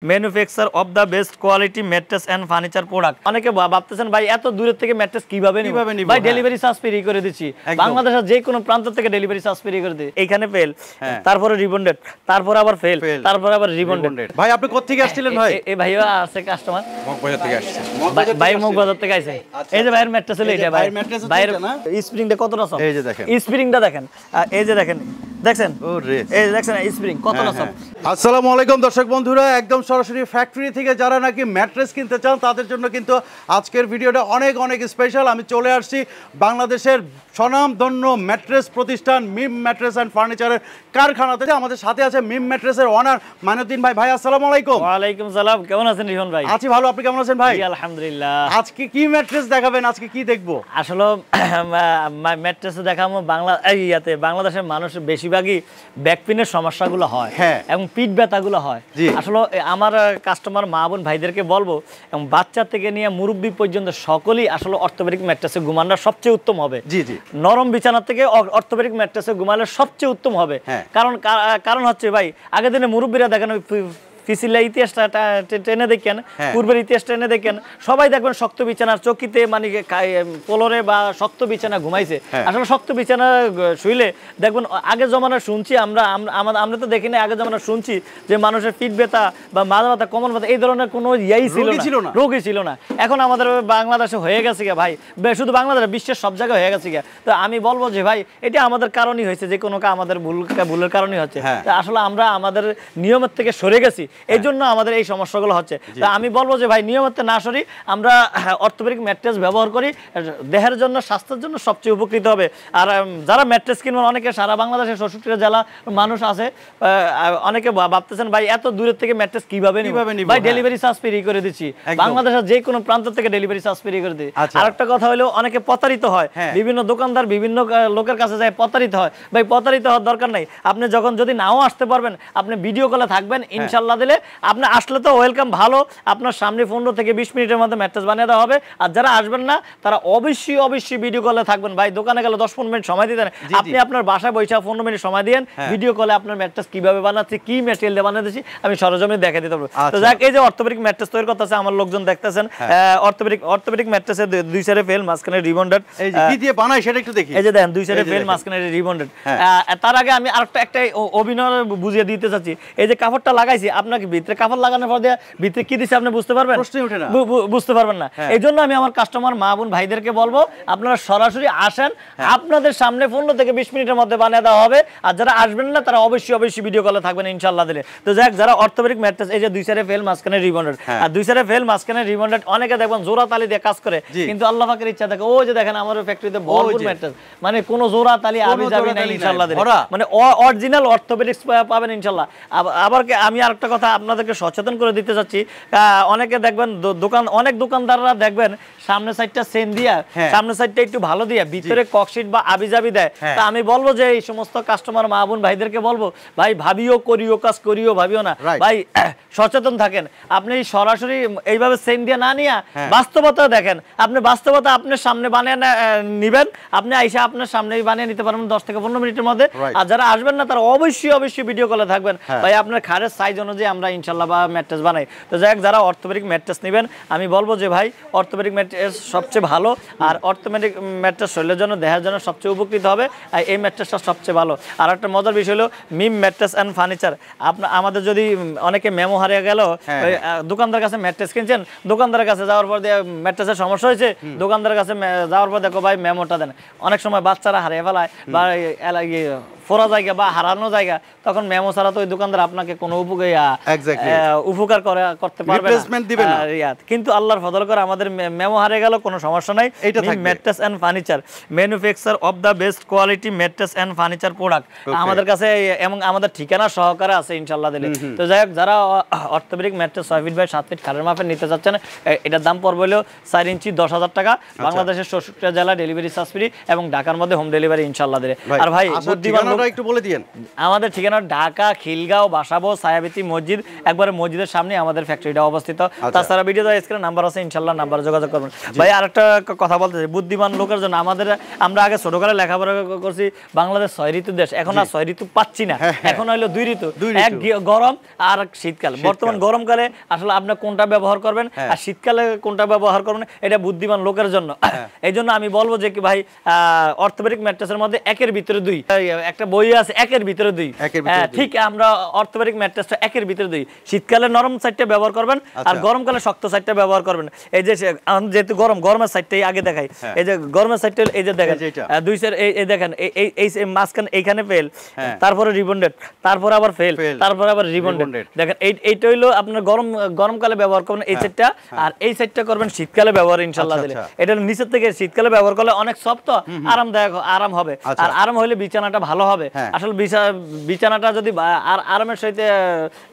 Manufacture of the best quality mattress and furniture product. অনেকে ভাবতেছেন ভাই এত দূরের থেকে ম্যাট্রেস কিভাবে নিব ভাই, ডেলিভারি চার্জ ফ্রি করে দিচ্ছি, বাংলাদেশের যে কোনো প্রান্ত থেকে ডেলিভারি চার্জ ফ্রি করে দিই। এইখানে ফেল, তারপরে রিবন্ডেড, তারপরে আবার ফেল, তারপরে আবার রিবন্ডেড। ভাই আপনি কোথা থেকে আসছিলেন ভাই? এই ভাইয়া আছে কাস্টমার মগবাজার থেকে আসছে। ভাই মগবাজার থেকে আইছে। এই যে ভাইয়ের ম্যাট্রেস হলো এটা, ভাই ভাইয়ের স্প্রিংটা কতটা সফট, এই যে দেখেন স্প্রিংটা দেখেন, এই যে দেখেন, দেখছেন ওরে এই দেখছেন স্প্রিং কতটা সফট। আসসালামু আলাইকুম দর্শক বন্ধুরা, একদম সরাসরি ফ্যাক্টরি থেকে যারা নাকি ম্যাট্রেস কিনতে চান তাদের জন্য কিন্তু আজকের ভিডিওটা অনেক অনেক স্পেশাল। আমি চলে আসছি বাংলাদেশের স্বনামধন্য ম্যাট্রেস প্রতিষ্ঠান মিম ম্যাট্রেস অ্যান্ড ফার্নিচারের কারখানাতে। আমাদের সাথে আছে মিম ম্যাট্রেসের ওনার মাইনুদ্দিন ভাই। ভাই আসসালামু আলাইকুম। ওয়ালাইকুম সালাম, কেমন আছেন রিহন ভাই? আছি ভালো, আপনি কেমন আছেন ভাই? আলহামদুলিল্লাহ। আজকে কি ম্যাট্রেস দেখাবেন, আজকে কি দেখবো? আসলে ম্যাট্রেস দেখাবো বাংলাদেশের মানুষ বেশিরভাগই ব্যাক পেনের সমস্যাগুলো হয় এবং পিঠ ব্যথাগুলো হয়। আসলে আমার কাস্টমার মা বোন ভাইদেরকে বলবো, এবং বাচ্চা থেকে নিয়ে মুরব্বী পর্যন্ত সকলেই আসলে অর্থোপেডিক ম্যাট্রেসে ঘুমানোটা সবচেয়ে উত্তম হবে। নরম বিছানা থেকে অর্থোপেডিক ম্যাট্রেসে ঘুমালে সবচেয়ে উত্তম হবে। কারণ হচ্ছে ভাই, আগের দিনে মুরব্বীরা দেখেন ফিসিলা ইতিহাসটা টেনে দেখেন, পূর্বের ইতিহাস টেনে দেখেন, সবাই দেখবেন শক্ত বিছানার চকিতে মানে পোলরে বা শক্ত বিছানা ঘুমাইছে। আসলে শক্ত বিছানা শুইলে দেখবেন আগের জমানা শুনছি আমরা তো দেখি না, আগের জমানা শুনছি যে মানুষের পিঠ ব্যথা বা মাথা ব্যথা, কোমর ব্যথা এই ধরনের কোনো রোগই ছিল না। এখন আমাদের বাংলাদেশে হয়ে গেছে গা ভাই, শুধু বাংলাদেশে বিশ্বের সব জায়গায় হয়ে গেছে গা। তো আমি বলবো যে ভাই এটা আমাদের কারণই হয়েছে, যে কোনো আমাদের ভুলের কারণই হচ্ছে। আসলে আমরা আমাদের নিয়মের থেকে সরে গেছি, এই জন্য আমাদের এই সমস্যাগুলো হচ্ছে। তা আমি বলবো যে ভাই নিয়মিত না সরি, আমরা অর্থোপেডিক ম্যাট্রেস ব্যবহার করি, দেহের জন্য স্বাস্থ্যের জন্য সবচেয়ে উপকৃত হবে। আর যারা ম্যাট্রেস কিনবেন, অনেকে সারা বাংলাদেশের 64 জেলা মানুষ আছে, অনেকে ভাবতেছেন ভাই এত দূরের থেকে ম্যাট্রেস কিভাবে নিব ভাই, ডেলিভারি চার্জ ফ্রি করে দিচ্ছি, বাংলাদেশের যে কোনো প্রান্ত থেকে ডেলিভারি চার্জ ফ্রি করে দিই। আরেকটা কথা হলো অনেকে প্রতারিত হয়, বিভিন্ন দোকানদার বিভিন্ন লোকের কাছে যায় প্রতারিত হয়। ভাই প্রতারিত হওয়ার দরকার নাই, আপনি যখন যদি নাও আসতে পারবেন আপনি ভিডিও কলে থাকবেন, ইনশাল্লাহ দিলে আপনি আসলে তো ওয়েলকাম, ভালো আপনার সামনে 15 থেকে 20 মিনিটের মধ্যে ম্যাট্রেস বানিয়ে দেওয়া হবে। আর যারা আসবেন না তারা অবশ্যই ভিডিও কলে থাকবেন। ভাই দোকানে গেলে 10-15 মিনিট সময় দিতেন, আপনি আপনার বাসায় বসে 15 মিনিট সময় দিয়েন, ভিডিও কলে আপনার ম্যাট্রেস কিভাবে বানাচ্ছি, কি ম্যাটেরিয়াল দিয়ে বানাচ্ছি আমি সরজমিনে দেখে দিতে পারবো। তো যাক, এই যে অর্থোপেডিক ম্যাট্রেস তৈরি করতেছে আমার লোকজন দেখতেছেন, অর্থোপেডিক ম্যাট্রেসের দুই সাইডে ফেল, মাঝখানে রিবন্ডেড। এই যে কি দিয়ে বানায় সেটা একটু দেখি। এই যে দেখেন দুই সাইডে ফেল, মাঝখানে রিবন্ডেড। তার আগে আমি আরেকটা অভিনয় বুঝিয়ে দিতে চাচ্ছি। এই যে কাপড়টা লাগাইছি, আপনাকে ভিতরে কাপড় লাগানোর পর দিয়ে ভিতরে কি দিচ্ছে আপনি বুঝতে পারবেন? বুঝতে পারবেন না। এই জন্য আমি আমার কাস্টমার মা বোন ভাইদেরকে বলবো, আপনারা সরাসরি আসেন, আপনাদের সামনে 15 থেকে 20 মিনিটের মধ্যে বানিয়ে দেওয়া হবে। আর যারা আসবেন না তারা অবশ্যই ভিডিও কলে থাকবেন ইনশাল্লাহ দিলে। তো যাক, যারা অর্থোপেডিক ম্যাট্রেস, এই যে দুই সাইডে ফেল, মাঝখানে রিবন্ডেড, আর দুই সাইডে ফেল, মাঝখানে রিবন্ডেড, অনেকে দেখবেন জোড়া তালি দিয়ে কাজ করে, কিন্তু আল্লাহ পাকের ইচ্ছা থাকে ওই যে দেখেন আমার ফ্যাক্টরিতে ভরপুর ম্যাট্রেস, মানে কোনো জোড়া তালি আবি যাবে না ইনশাল্লাহ দিলে, মানে অরিজিনাল অর্থোপেডিক্স পাবেন ইনশাল্লাহ। আবার আমি আরেকটা কথা আপনাদেরকে সচেতন করে দিতে চাচ্ছি, অনেকে দেখবেন অনেক দোকানদাররা দেখবেন সামনে সাইডটা সেন দিয়া, সামনে সাইডটা একটু ভালো দিয়া, ভিতরে ককশিট বা আবিজাবি দেয়। তা আমি বলবো যে এই সমস্ত কাস্টমার মা বোন ভাইদেরকে বলবো, ভাই ভাবিও করিও কাজ করিও ভাবিও না ভাই, সচেতন থাকেন। আপনি সরাসরি এইভাবে সেন দিয়ে না নিয়ে বাস্তবতা দেখেন, আপনি বাস্তবতা আপনার সামনে বানিয়ে নিবেন, আপনি আইসা আপনার সামনেই বানিয়ে নিতে পারবেন 10 থেকে 15 মিনিটের মধ্যে। আর যারা আসবেন না তারা অবশ্যই ভিডিও কলে থাকবেন। ভাই আপনার খারের সাইজ অনুযায়ী আমরা ইনশাল্লাহ বা ম্যাট্রেস বানাই। তো যাই হোক, যারা অর্থোপেডিক ম্যাট্রেস নেবেন আমি বলবো যে ভাই অর্থোপেডিক ম্যাট্রেস সবচেয়ে ভালো, আর অর্থোপেডিক ম্যাট্রেস শরীরের জন্য দেহের জন্য সবচেয়ে উপকৃত হবে, আর এই ম্যাট্রেসটা সবচেয়ে ভালো। আর একটা মজার বিষয় হলো মিম ম্যাট্রেস অ্যান্ড ফার্নিচার। আমাদের যদি অনেকে মেমো হারিয়ে গেল, দোকানদার কাছে ম্যাট্রেস কিনছেন, দোকানদারের কাছে যাওয়ার পর দিয়ে ম্যাট্রেসের সমস্যা হয়েছে, দোকানদারের কাছে যাওয়ার পর দেখো ভাই মেমোটা দেন। অনেক সময় বাচ্চারা হারিয়ে ফেলায় বা ফোরা জায়গা বা হারানো জায়গা, তখন মেমো ছাড়া তো ওই দোকানদার আপনাকে কোনো উপকার করতে পারবে না। কিন্তু আল্লাহর ফজল করে আমাদের মেমো হারিয়ে গেল, কোনো সমস্যা নাই, mattress and furniture manufacture of the best quality mattress and furniture product আমাদের কাছে, এবং আমাদের ঠিকানা সহকারে আছে ইনশাল্লাহ দিলে। তো যাই হোক, যারা orthopaedic mattress 6 feet by 7 feet খাটের মাপে নিতে চাচ্ছেন, এটার দাম পড়বে হলো 4 ইঞ্চি 10,000 টাকা, বাংলাদেশের 64 জেলা ডেলিভারি চার্জ ফ্রি, এবং ঢাকার মধ্যে হোম ডেলিভারি ইনশাল্লাহ দিলে। আর ভাই বুদ্ধিমান ঠিকানাটা একটু বলে দিয়েন। আমাদের ঠিকানা ঢাকা খিলগাঁও বাসাবো ছায়াবীথি মসজিদ, একবারে মসজিদের সামনে আমাদের ফ্যাক্টরিটা অবস্থিত। তাছাড়া ভিডিও স্ক্রিনে নাম্বার আছে, ইনশাআল্লাহ নাম্বার যোগাযোগ করবেন। ভাই আরেকটা কথা বলতে চাই, বুদ্ধিমান লোকের জন্য আমরা আগে ছোটকালে লেখাপড়া করছি বাংলাদেশ 6 ঋতু দেশ, এখন আর 6 ঋতু পাচ্ছি না, এখন হলো 2 ঋতু, এক গরম আর শীতকাল। বর্তমান গরমকালে আসলে আপনি কোনটা ব্যবহার করবেন আর শীতকালে কোনটা ব্যবহার করবেন, এটা বুদ্ধিমান লোকের জন্য। এই জন্য আমি বলবো যে কি ভাই অর্থোপেডিক ম্যাট্রেসের মধ্যে 1 এর ভিতরে 2, একটা বই আছে 1 এর ভিতরে 2, ঠিক আমরা অর্থোপেডিক ম্যাট্রেসটা 1 এর ভিতরে 2, শীতকালে নরম সাইডটা ব্যবহার করবেন আর গরমকালে শক্ত সাইডটা ব্যবহার করবেন। এই যে যেহেতু গরমের সাইডটাই আগে দেখাই, এই যে গরমের সাইডটা এই যে দেখেন 2 সাইড, এই দেখেন এই মাঝখানে এইখানে ফেল, তারপরে রিবন্ডেড, তারপরে আবার ফেল, তারপরে আবার রিবন্ডেড। দেখেন এইটা হইলো আপনার গরমকালে ব্যবহার করবেন এই সাইডটা, আর এই সাইডটা করবেন শীতকালে ব্যবহার ইনশাআল্লাহ দিলে। এটা নিচের থেকে শীতকালে ব্যবহার করলে অনেক সফট, আরামদায়ক, আরাম হবে। আর আরাম হলে বিছানাটা ভালো হবে। আসলে বিছানাটা যদি আর আরামের সাথে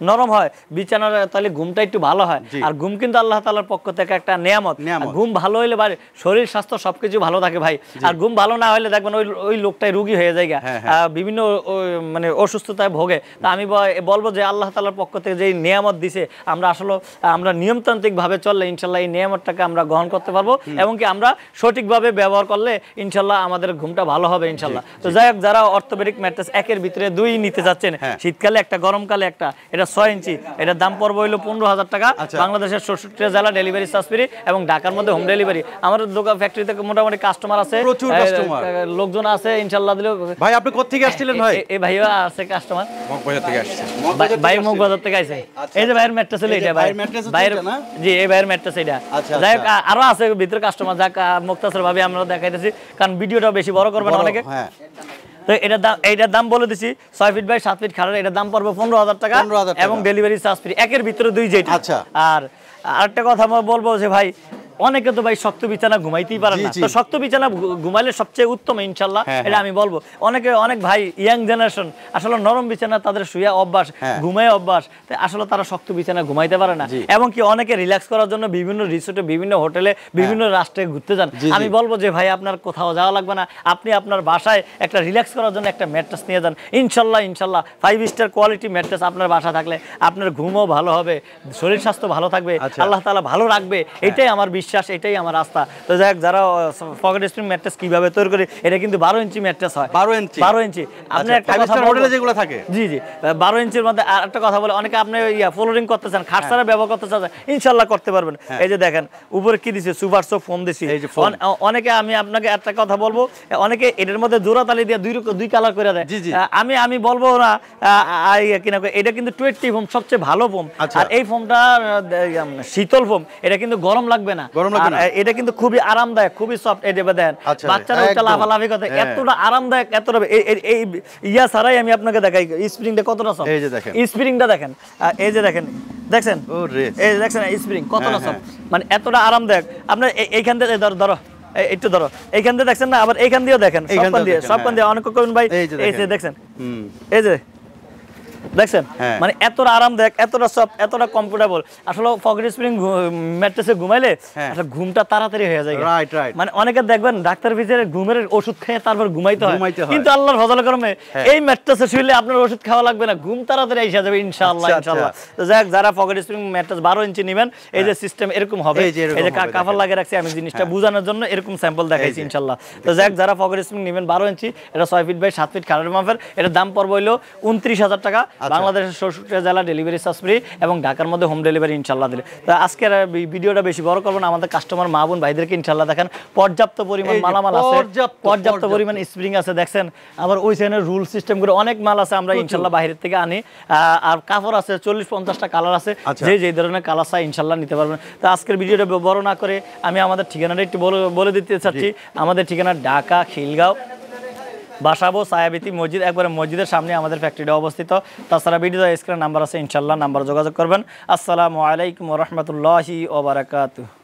নরম হয়, বিছানার তাহলে ঘুমটা একটু ভালো হয়। আর ঘুম কিন্তু আল্লাহ তাআলার পক্ষ থেকে একটা নিয়ামত। ঘুম ভালো হইলে ভাই শরীর স্বাস্থ্য সবকিছু ভালো থাকে ভাই। আর ঘুম ভালো না হলে দেখবেন ওই লোকটাই রোগী হয়ে যায়, বিভিন্ন মানে অসুস্থতায় ভোগে। তা আমি বলবো যে আল্লাহ তাআলার পক্ষ থেকে যে নিয়ামত দিছে, আমরা নিয়মতান্ত্রিক ভাবে চললে ইনশাআল্লাহ এই নিয়ামতটাকে আমরা গ্রহণ করতে পারবো, এবং কি আমরা সঠিকভাবে ব্যবহার করলে ইনশাআল্লাহ আমাদের ঘুমটা ভালো হবে ইনশাআল্লাহ। তো যাই হোক, যারা অর্থোপেডিক ম্যাট্রেস 1 এর ভিতরে 2 নিতে যাচ্ছেন, শীতকালে একটা গরমকালে একটা, এটা 6 ইঞ্চি, এটার দাম পড়বে হইলো 15,000 টাকা। বাংলাদেশের 66 জেলা ডেলিভারি চার্জ ফ্রি এবং ঢাকার মধ্যে হোম ডেলিভারি। আমাদের দোকান ফ্যাক্টরি থেকে মোটামুটি কাস্টমার আছে, প্রচুর কাস্টমার, লোকজন আছে ইনশাআল্লাহ দিলে। ভাই আপনি কোথা থেকে আসছিলেন ভাই? এই ভাইও আছে কাস্টমার, মগবাজার থেকে আসছে। ভাই মগবাজার থেকে আইছে। এই যে ভাইয়ের ম্যাট্রেস হলো এটা, ভাইয়ের জি এই ভাইয়ের ম্যাট্রেস এটা। যাই হোক আরো আছে ভিতরে কাস্টমার, যাক মুক্তাসর ভাবে আমরা দেখাইতেছি, কারণ ভিডিওটা বেশি বড় করবে না অনেকে। তো এটার দাম বলে দিছি, 6 ফিট বাই 7 ফিট খাড়া, এটার দাম পড়বে 15,000 টাকা এবং ডেলিভারি চার্জ ফ্রি। 1 এর ভিতরে 2 যেটা। আর আরেকটা কথা বলবো যে ভাই, অনেকে তো ভাই শক্ত বিছানা ঘুমাইতেই পারে না, তো শক্ত বিছানা ঘুমাইলে সবচেয়ে উত্তম ইনশাআল্লাহ, এটা আমি বলবো। অনেক ভাই ইয়াং জেনারেশন আসলে নরম বিছানা তাদের শুয়ে অভ্যাস, ঘুমায় অভ্যাস, তাই আসলে তারা শক্ত বিছানা ঘুমাইতে পারে না। এবং কি অনেকে রিল্যাক্স করার জন্য বিভিন্ন রিসোর্টে, বিভিন্ন হোটেলে, বিভিন্ন রাষ্ট্রে ঘুরতে যান। আমি বলবো যে ভাই আপনার কোথাও যাওয়া লাগবে না, আপনি আপনার বাসায় একটা রিল্যাক্স করার জন্য একটা ম্যাট্রেস নিয়ে যান। ইনশাআল্লাহ 5 স্টার কোয়ালিটি ম্যাট্রেস আপনার বাসা থাকলে আপনার ঘুমও ভালো হবে, শরীর স্বাস্থ্য ভালো থাকবে, আল্লাহ তাআলা ভালো রাখবে, এটাই আমার বিশ্বাস, এটাই আমার আস্থা। তো যাই হোক, যারা পকেট স্প্রিং ম্যাট্রেস কিভাবে তৈরি করে, এটা কিন্তু 12 ইঞ্চি ম্যাট্রেস হয়। 12 ইঞ্চি আপনি একটা কথা মডেলে যেগুলো থাকে, জি 12 ইঞ্চির মধ্যে। আর একটা কথা বলে, অনেকে আপনি ফ্লোরিং করতে চান, খাট ছাড়া ব্যবহার করতে চান, ইনশাআল্লাহ করতে পারবেন। এই যে দেখেন উপরে কি দিছে, সুপার সফট ফোম দিছি। অনেকে, আমি আপনাকে একটা কথা বলবো, অনেকে এটার মধ্যে জোড়া তালি দিয়ে 2 কালার করে দেয়। আমি বলবো না কিনা, এটা কিন্তু 20 ফোম সবচেয়ে ভালো ফোম। আর এই ফোমটা শীতল ফোম, এটা কিন্তু গরম লাগবে না, এটা কিন্তু খুবই আরামদায়ক, খুবই সফট। এই দেবে দেন বাচ্চারা ওটা লাফালাফি করতে, এতটা আরামদায়ক, এতটা এই ইয়া ছাড়াই আমি আপনাকে দেখাই স্প্রিংটা কতটা সফট। এই যে দেখেন স্প্রিংটা দেখেন, এই যে দেখেন, দেখছেন এই দেখছেন স্প্রিং কতটা সফট, মানে এতটা আরামদায়ক। আপনার এইখান থেকে ধরো একটু ধরো, এইখান দিয়ে দেখছেন না, আবার এইখান দিয়েও দেখেন, সবখান দিয়ে অনেক করবেন ভাই। এই যে দেখছেন, এই যে দেখছেন, মানে এতটা আরামদায়ক, এতটা সফট, এতটা কমফোর্টেবল। আসলে পকেট স্প্রিং ম্যাট্রেসে ঘুমাইলে আসলে ঘুমটা তাড়াতাড়ি হয়ে যায়। মানে অনেকে দেখবেন ডাক্তার ভিতরে ঘুমের ওষুধ খেয়ে তারপর ঘুমাইতে হয়, কিন্তু আল্লাহর ফজল করমে এই ম্যাট্রেসে শুইলে আপনার ওষুধ খাওয়া লাগবে না, ঘুম তাড়াতাড়ি এসে যাবে ইনশাআল্লাহ। তো যাক, যারা পকেট স্প্রিং ম্যাট্রেস 12 ইঞ্চি নেবেন, এই যে সিস্টেম এরকম হবে, এই যে কাভার লাগিয়ে রাখছি আমি জিনিসটা বোঝানোর জন্য, এরকম স্যাম্পল দেখাইছি ইনশাআল্লাহ। তো যাক, যারা পকেট স্প্রিং নেবেন 12 ইঞ্চি, এটা 6 ফিট বাই 7 ফিট খাড়ার মাপের, এটার দাম পড়বে হইলো 29,000 টাকা। বাংলাদেশের 66 জেলা ডেলিভারি চার্জ ফ্রি এবং ঢাকার মধ্যে হোম ডেলিভারি ইনশাআল্লাহ দিলে। তো আজকের ভিডিওটা বেশি বড় করব না, আমাদের কাস্টমার মা বোন ভাইদেরকে ইনশাআল্লাহ দেখেন পর্যাপ্ত পরিমাণ মালামাল আছে, পর্যাপ্ত পরিমাণ স্প্রিং আছে দেখছেন, আবার ওই সাইডে রুল সিস্টেম করে অনেক মাল আছে, আমরা ইনশাআল্লাহ বাইরে থেকে আনি। আর কাপড় আছে 40-50টা কালার আছে, যে ধরনের কালার চাই ইনশাআল্লাহ নিতে পারবেন। তো আজকের ভিডিওটা বড় না করে আমি আমাদের ঠিকানাটা একটু বলে দিতে চাচ্ছি। আমাদের ঠিকানা ঢাকা খিলগাঁও বাসাবো ছায়াবীথি মসজিদ, একবারে মসজিদের সামনে আমাদের ফ্যাক্টরিটা অবস্থিত। তাছাড়া ভিডিও স্ক্রিনে নাম্বার আছে, ইনশাআল্লাহ নাম্বার যোগাযোগ করবেন। আসসালামু আলাইকুম ওয়া রাহমাতুল্লাহি ওয়া বারাকাতুহু।